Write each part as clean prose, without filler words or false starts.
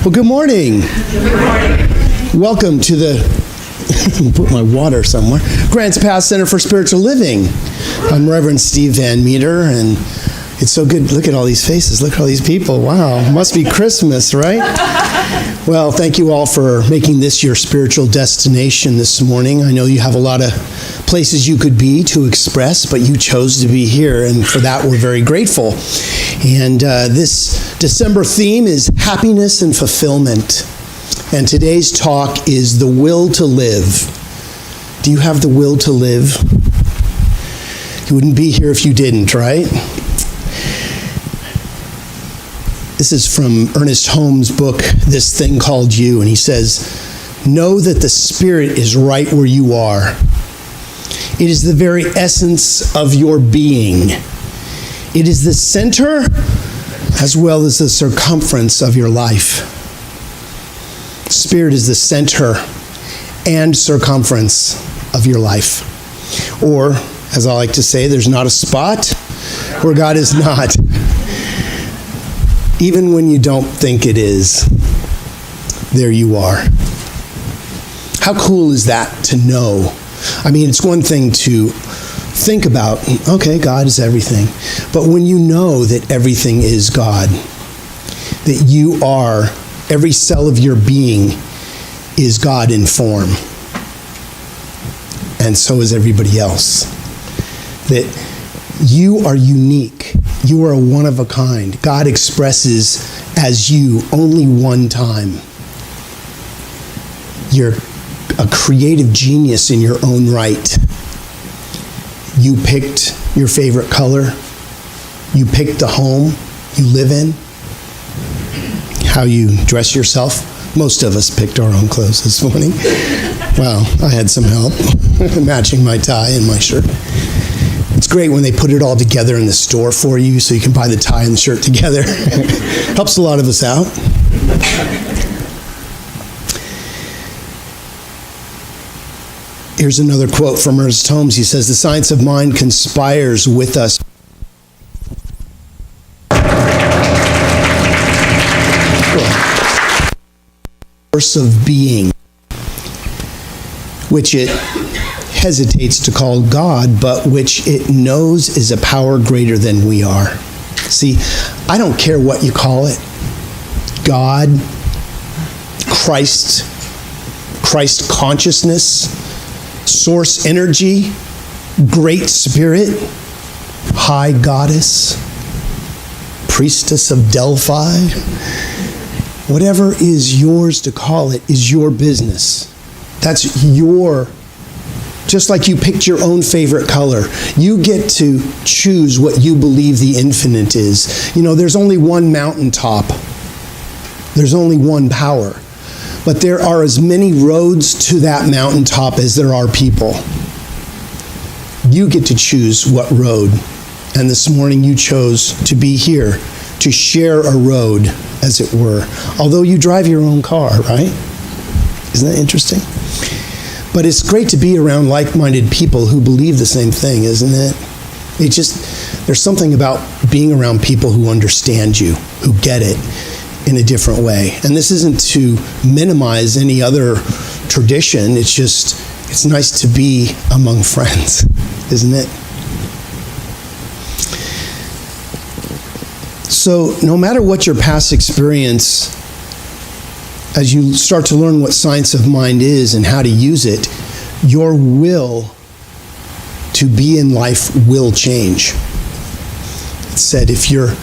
Well, good morning. Good morning. Welcome to the, put my water somewhere, Grants Pass Center for Spiritual Living. I'm Reverend Steve Van Meter, and it's so good. Look at all these faces. Look at all these people. Wow, must be Christmas, right? Well, thank you all for making this your spiritual destination this morning. I know you have a lot of places you could be to express, but you chose to be here, and for that we're very grateful. And this December theme is happiness and fulfillment. And today's talk is the will to live. Do you have the will to live? You wouldn't be here if you didn't, right? This is from Ernest Holmes' book, This Thing Called You, and he says, "Know that the Spirit is right where you are. It is the very essence of your being. It is the center as well as the circumference of your life. Spirit is the center and circumference of your life." Or, as I like to say, there's not a spot where God is not. Even when you don't think it is, there you are. How cool is that to know? I mean, it's one thing to think about, okay, God is everything. But when you know that everything is God, that you are, every cell of your being is God in form, and so is everybody else. That you are unique. You are one of a kind. God expresses as you only one time. You're a creative genius in your own right. You picked your favorite color. You picked the home you live in. How you dress yourself. Most of us picked our own clothes this morning. Well, I had some help matching my tie and my shirt. It's great when they put it all together in the store for you so you can buy the tie and the shirt together. Helps a lot of us out. Here's another quote from Ernest Holmes. He says, "The science of mind conspires with us force of being, which it hesitates to call God, but which it knows is a power greater than we are." See, I don't care what you call it. God, Christ consciousness, source energy, great spirit, high goddess, priestess of Delphi. Whatever is yours to call it is your business. That's your, just like you picked your own favorite color. You get to choose what you believe the infinite is. You know, there's only one mountaintop. There's only one power. But there are as many roads to that mountaintop as there are people. You get to choose what road. And this morning you chose to be here, to share a road, as it were. Although you drive your own car, right? Isn't that interesting? But it's great to be around like-minded people who believe the same thing, isn't it? There's something about being around people who understand you, who get it in a different way. And this isn't to minimize any other tradition. It's nice to be among friends, isn't it? So no matter what your past experience, as you start to learn what science of mind is and how to use it, your will to be in life will change. It said if your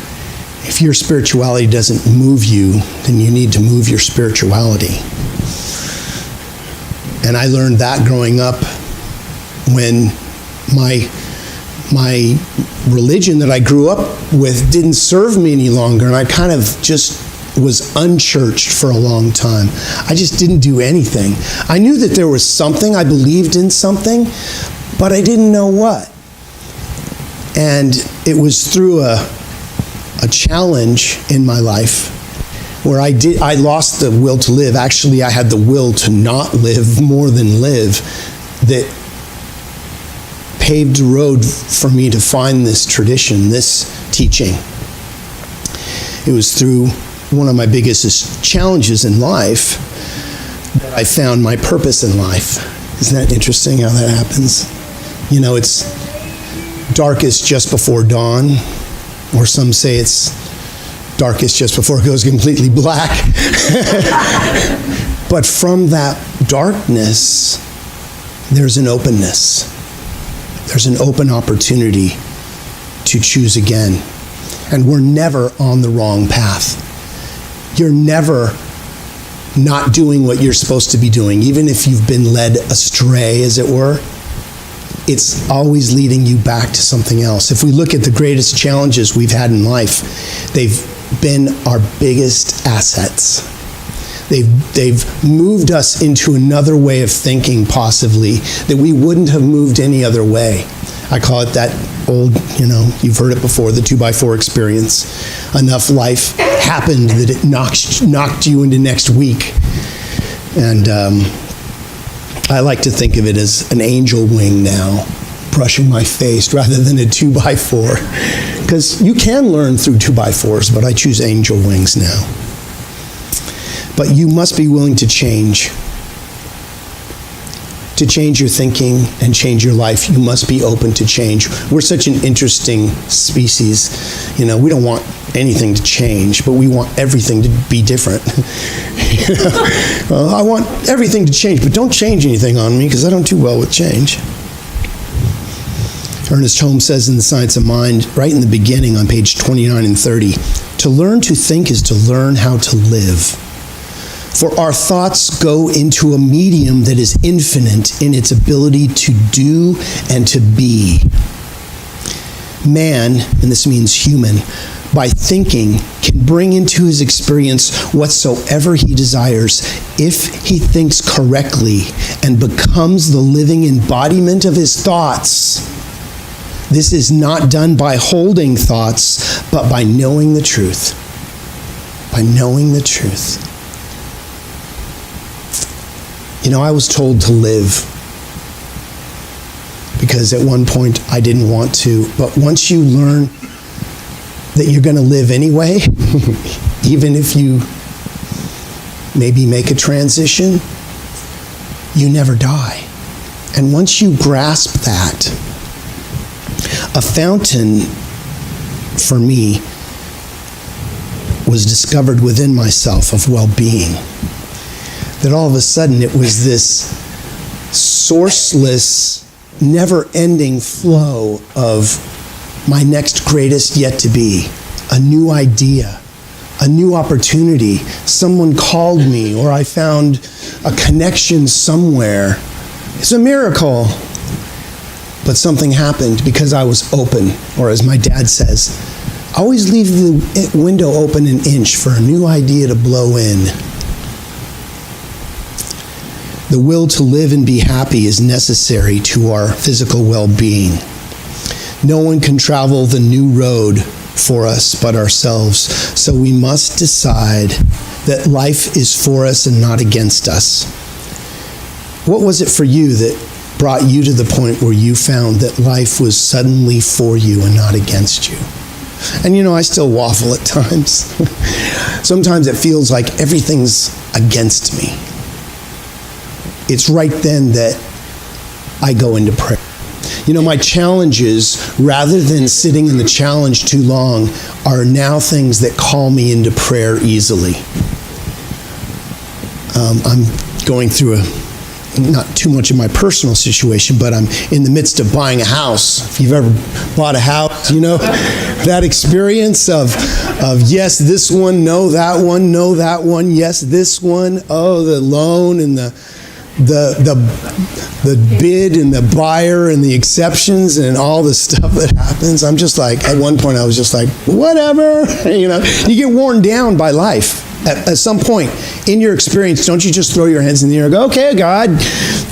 spirituality doesn't move you, then you need to move your spirituality. And I learned that growing up when my religion that I grew up with didn't serve me any longer, and I kind of just was unchurched for a long time. I just didn't do anything. I knew that there was something, I believed in something, but I didn't know what. And it was through a challenge in my life where I lost the will to live. Actually, I had the will to not live more than live, that paved the road for me to find this tradition, this teaching. It was through one of my biggest challenges in life, that I found my purpose in life. Isn't that interesting how that happens? You know, it's darkest just before dawn, or some say it's darkest just before it goes completely black. But from that darkness, there's an openness. There's an open opportunity to choose again. And we're never on the wrong path. You're never not doing what you're supposed to be doing. Even if you've been led astray, as it were, it's always leading you back to something else. If we look at the greatest challenges we've had in life, they've been our biggest assets. They've moved us into another way of thinking, possibly, that we wouldn't have moved any other way. I call it that old, you've heard it before, the 2x4 experience. Enough life happened that it knocked you into next week. And I like to think of it as an angel wing now, brushing my face rather than a 2x4. Because you can learn through 2x4s, but I choose angel wings now. But you must be willing to change. To change your thinking and change your life, you must be open to change. We're such an interesting species. We don't want anything to change, but we want everything to be different. I want everything to change, but don't change anything on me because I don't do well with change. Ernest Holmes says in The Science of Mind, right in the beginning on page 29 and 30, to learn to think is to learn how to live. For our thoughts go into a medium that is infinite in its ability to do and to be. Man, and this means human, by thinking, can bring into his experience whatsoever he desires if he thinks correctly and becomes the living embodiment of his thoughts. This is not done by holding thoughts, but by knowing the truth. By knowing the truth. I was told to live because at one point I didn't want to. But once you learn that you're going to live anyway, even if you maybe make a transition, you never die. And once you grasp that, a fountain for me was discovered within myself of well-being. That all of a sudden it was this sourceless, never-ending flow of my next greatest yet to be, a new idea, a new opportunity. Someone called me, or I found a connection somewhere. It's a miracle. But something happened because I was open, or as my dad says, always leave the window open an inch for a new idea to blow in. The will to live and be happy is necessary to our physical well-being. No one can travel the new road for us but ourselves, so we must decide that life is for us and not against us. What was it for you that brought you to the point where you found that life was suddenly for you and not against you? And I still waffle at times. Sometimes it feels like everything's against me. It's right then that I go into prayer. My challenges, rather than sitting in the challenge too long, are now things that call me into prayer easily. I'm going through not too much of my personal situation, but I'm in the midst of buying a house. If you've ever bought a house, that experience of yes, this one, no, that one, yes, this one, oh, the loan and the bid and the buyer and the exceptions and all the stuff that happens. I'm just like, at one point I was just like, whatever, you get worn down by life. At some point in your experience, don't you just throw your hands in the air and go, okay, God,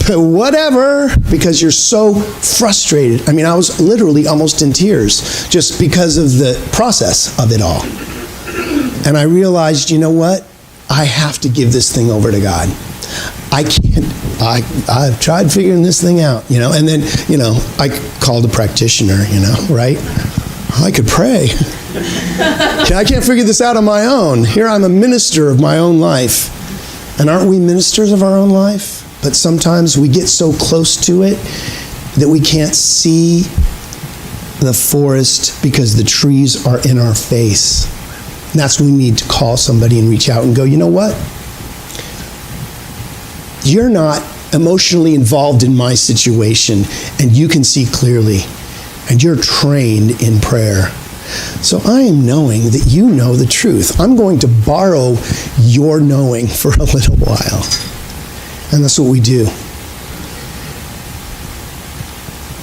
whatever, because you're so frustrated. I was literally almost in tears just because of the process of it all. And I realized, you know what? I have to give this thing over to God. I can't, I've tried figuring this thing out, and then, I called a practitioner, right? I could pray. I can't figure this out on my own. Here I'm a minister of my own life. And aren't we ministers of our own life? But sometimes we get so close to it that we can't see the forest because the trees are in our face. And that's when we need to call somebody and reach out and go, you know what? You're not emotionally involved in my situation, and you can see clearly, and you're trained in prayer. So I am knowing that you know the truth. I'm going to borrow your knowing for a little while. And that's what we do.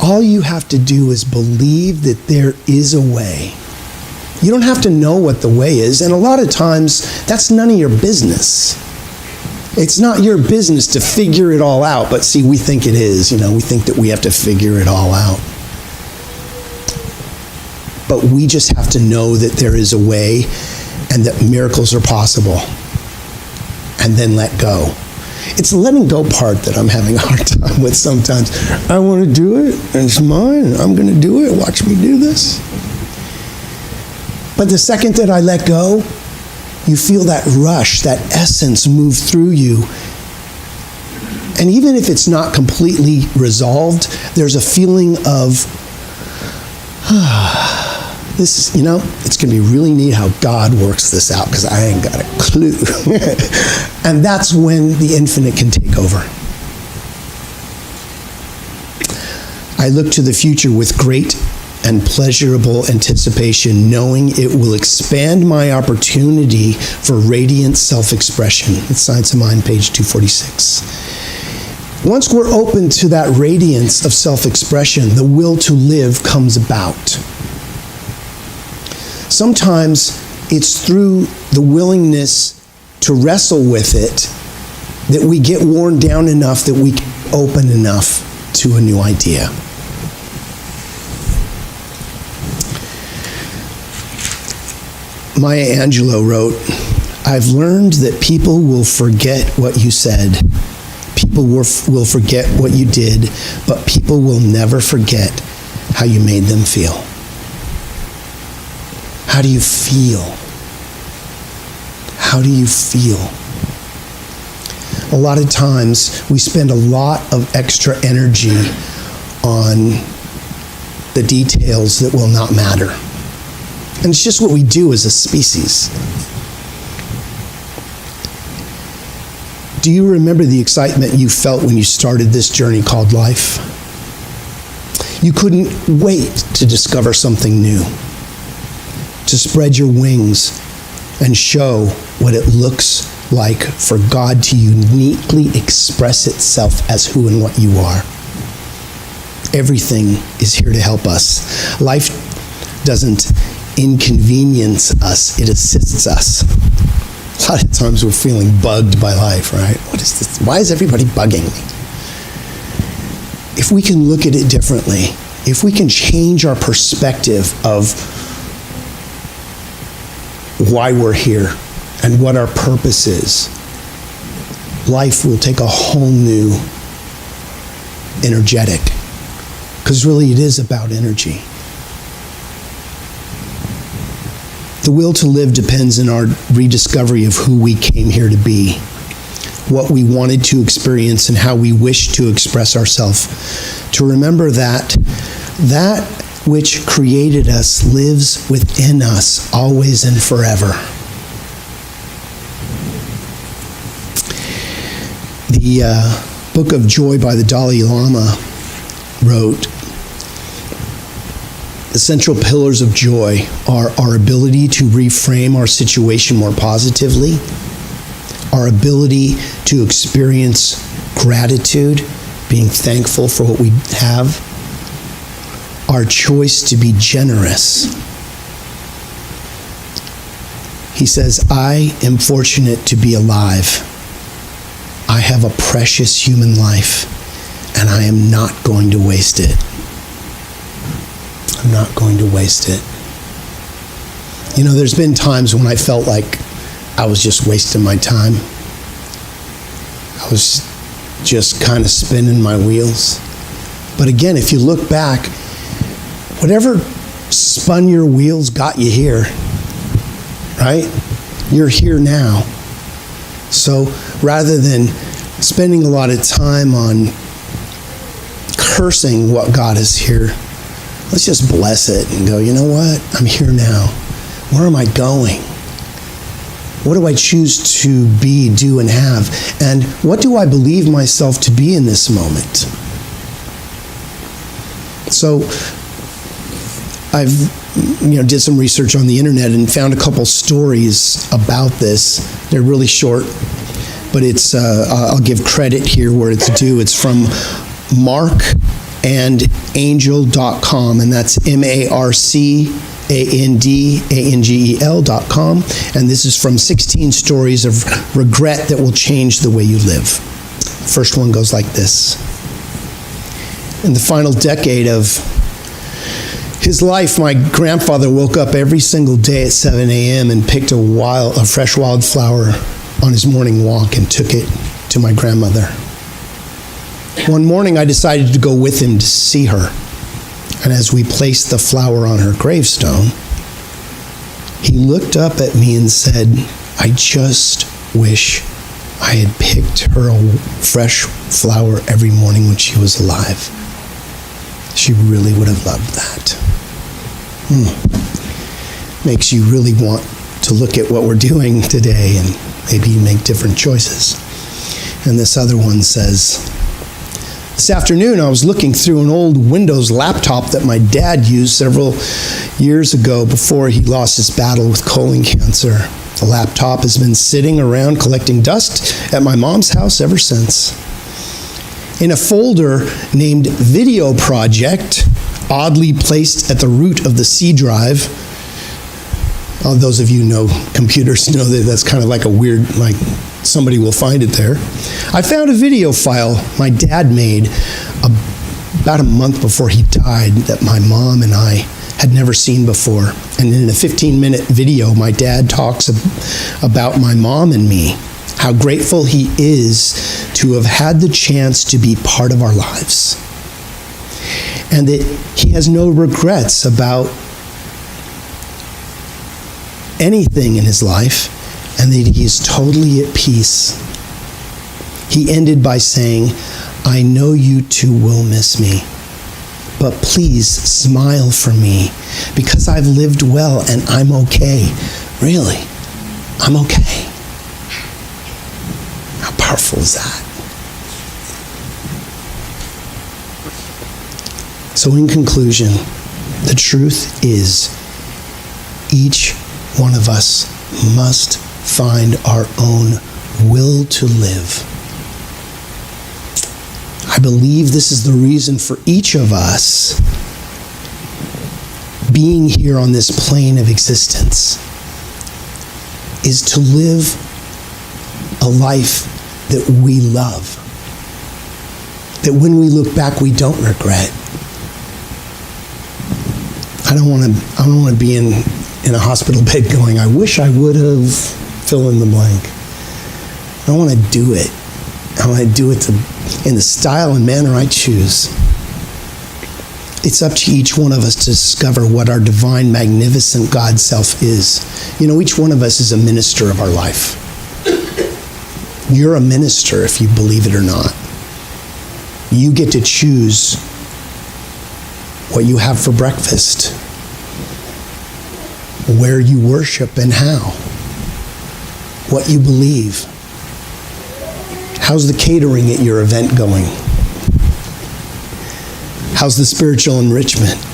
All you have to do is believe that there is a way. You don't have to know what the way is, and a lot of times, that's none of your business. It's not your business to figure it all out, but see, we think it is. We think that we have to figure it all out. But we just have to know that there is a way and that miracles are possible. And then let go. It's the letting go part that I'm having a hard time with sometimes. I want to do it, and it's mine, and I'm going to do it. Watch me do this. But the second that I let go, you feel that rush, that essence move through you. And even if it's not completely resolved, there's a feeling of, this is, it's going to be really neat how God works this out, because I ain't got a clue. And that's when the infinite can take over. I look to the future with great and pleasurable anticipation, knowing it will expand my opportunity for radiant self-expression. It's Science of Mind, page 246. Once we're open to that radiance of self-expression, the will to live comes about. Sometimes it's through the willingness to wrestle with it that we get worn down enough that we can open enough to a new idea. Maya Angelou wrote, I've learned that people will forget what you said. People will forget what you did, but people will never forget how you made them feel. How do you feel? How do you feel? A lot of times we spend a lot of extra energy on the details that will not matter. And it's just what we do as a species. Do you remember the excitement you felt when you started this journey called life? You couldn't wait to discover something new, to spread your wings and show what it looks like for God to uniquely express itself as who and what you are. Everything is here to help us. Life doesn't inconvenience us, it assists us. A lot of times we're feeling bugged by life, right? What is this? Why is everybody bugging me? If we can look at it differently, if we can change our perspective of why we're here and what our purpose is, life will take a whole new energetic. Because really it is about energy. The will to live depends on our rediscovery of who we came here to be, what we wanted to experience, and how we wish to express ourselves. To remember that which created us lives within us always and forever. The Book of Joy by the Dalai Lama wrote, the central pillars of joy are our ability to reframe our situation more positively, our ability to experience gratitude, being thankful for what we have, our choice to be generous. He says, I am fortunate to be alive. I have a precious human life, and I am not going to waste it. I'm not going to waste it. There's been times when I felt like I was just wasting my time. I was just kind of spinning my wheels. But again, if you look back, whatever spun your wheels, got you here, right? You're here now. So rather than spending a lot of time on cursing what God is here, let's just bless it and go, you know what? I'm here now. Where am I going? What do I choose to be, do, and have? And what do I believe myself to be in this moment? So I've did some research on the internet and found a couple stories about this. They're really short, but it's I'll give credit here where it's due. It's from markandangel.com, and that's MARCANDANGEL.com, and this is from 16 stories of regret that will change the way you live. First one goes like this. In the final decade of his life, my grandfather woke up every single day at 7 a.m. and picked a fresh wildflower on his morning walk and took it to my grandmother. One morning, I decided to go with him to see her. And as we placed the flower on her gravestone, he looked up at me and said, I just wish I had picked her a fresh flower every morning when she was alive. She really would have loved that. Makes you really want to look at what we're doing today and maybe make different choices. And this other one says, this afternoon I was looking through an old Windows laptop that my dad used several years ago before he lost his battle with colon cancer. The laptop has been sitting around collecting dust at my mom's house ever since. In a folder named Video Project, oddly placed at the root of the C drive. Those of you who know computers know that that's kind of like a weird, like somebody will find it there. I found a video file my dad made about a month before he died that my mom and I had never seen before. And in a 15-minute video, my dad talks about my mom and me, how grateful he is to have had the chance to be part of our lives. And that he has no regrets about anything in his life, and that he is totally at peace. He ended by saying, I know you two will miss me, but please smile for me because I've lived well and I'm okay. Really, I'm okay. How powerful is that? So in conclusion, the truth is each one of us must find our own will to live. I believe this is the reason for each of us being here on this plane of existence, is to live a life that we love, that when we look back we don't regret. I don't want to be in a hospital bed going, I wish I would have fill in the blank. I want to do it. I want to do it in the style and manner I choose. It's up to each one of us to discover what our divine, magnificent God self is. You know, each one of us is a minister of our life. You're a minister if you believe it or not. You get to choose what you have for breakfast, where you worship and how, what you believe. How's the catering at your event going? How's the spiritual enrichment?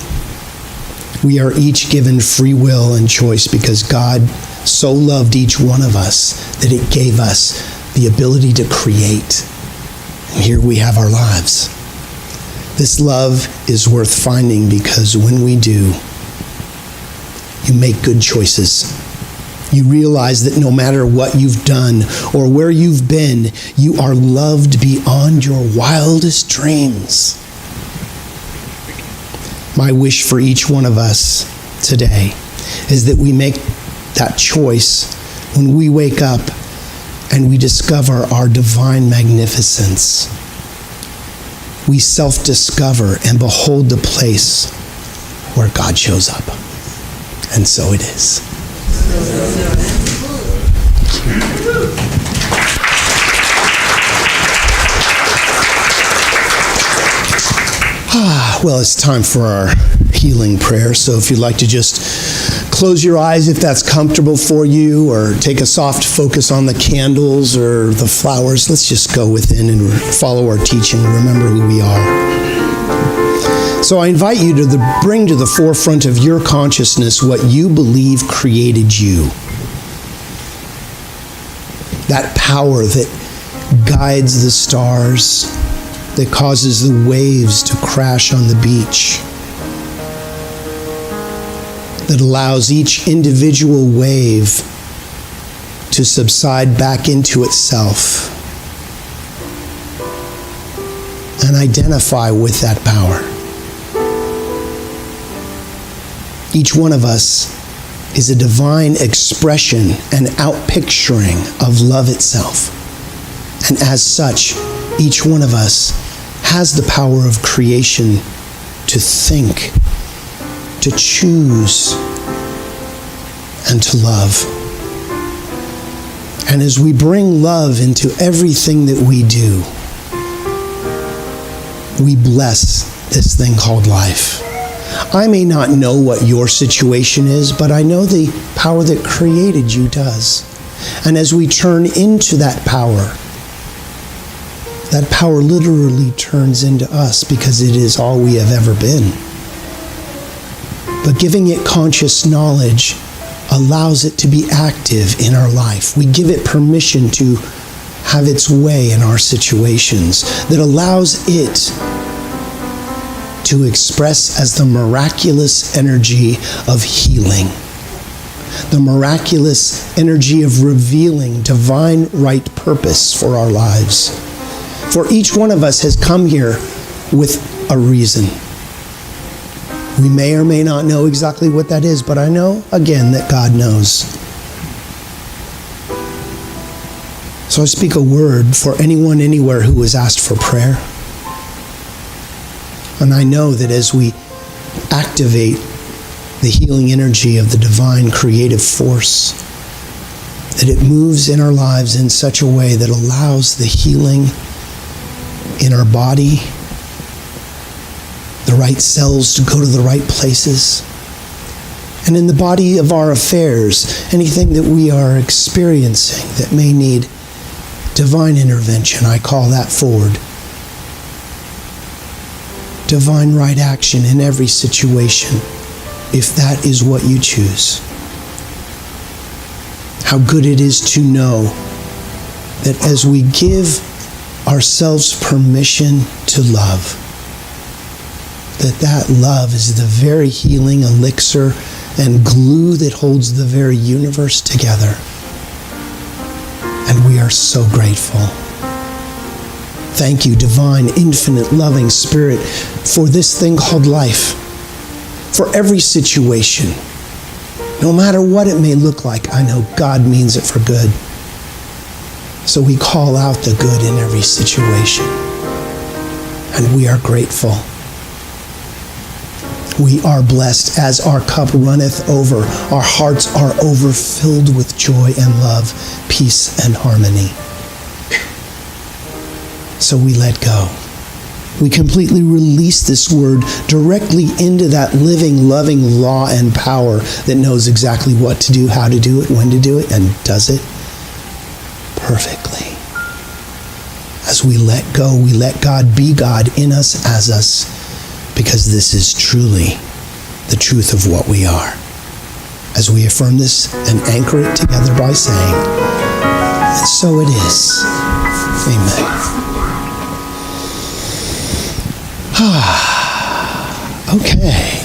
We are each given free will and choice because God so loved each one of us that it gave us the ability to create. And here we have our lives. This love is worth finding because when we do, you make good choices. You realize that no matter what you've done or where you've been, you are loved beyond your wildest dreams. My wish for each one of us today is that we make that choice when we wake up and we discover our divine magnificence. We self-discover and behold the place where God shows up. And so it is. Well, it's time for our healing prayer. So if you'd like to just close your eyes if that's comfortable for you, or take a soft focus on the candles or the flowers, let's just go within and follow our teaching and remember who we are. So I invite you to bring to the forefront of your consciousness what you believe created you. That power that guides the stars, that causes the waves to crash on the beach, that allows each individual wave to subside back into itself, and identify with that power. Each one of us is a divine expression and outpicturing of love itself. And as such, each one of us has the power of creation to think, to choose, and to love. And as we bring love into everything that we do, we bless this thing called life. I may not know what your situation is, but I know the power that created you does. And as we turn into that power literally turns into us, because it is all we have ever been. But giving it conscious knowledge allows it to be active in our life. We give it permission to have its way in our situations, that allows it to express as the miraculous energy of healing, the miraculous energy of revealing divine right purpose for our lives. For each one of us has come here with a reason. We may or may not know exactly what that is, but I know, again, that God knows. So I speak a word for anyone, anywhere who has asked for prayer. And I know that as we activate the healing energy of the divine creative force, that it moves in our lives in such a way that allows the healing in our body, the right cells to go to the right places, and in the body of our affairs, anything that we are experiencing that may need divine intervention, I call that forward. Divine right action in every situation, if that is what you choose. How good it is to know that as we give ourselves permission to love, that love is the very healing elixir and glue that holds the very universe together. And we are so grateful. Thank you, divine, infinite, loving Spirit, for this thing called life, for every situation. No matter what it may look like, I know God means it for good. So we call out the good in every situation. And we are grateful. We are blessed as our cup runneth over. Our hearts are overfilled with joy and love, peace and harmony. So we let go. We completely release this word directly into that living, loving law and power that knows exactly what to do, how to do it, when to do it, and does it perfectly. As we let go, we let God be God in us, as us, because this is truly the truth of what we are. As we affirm this and anchor it together by saying, and so it is. Amen. Okay.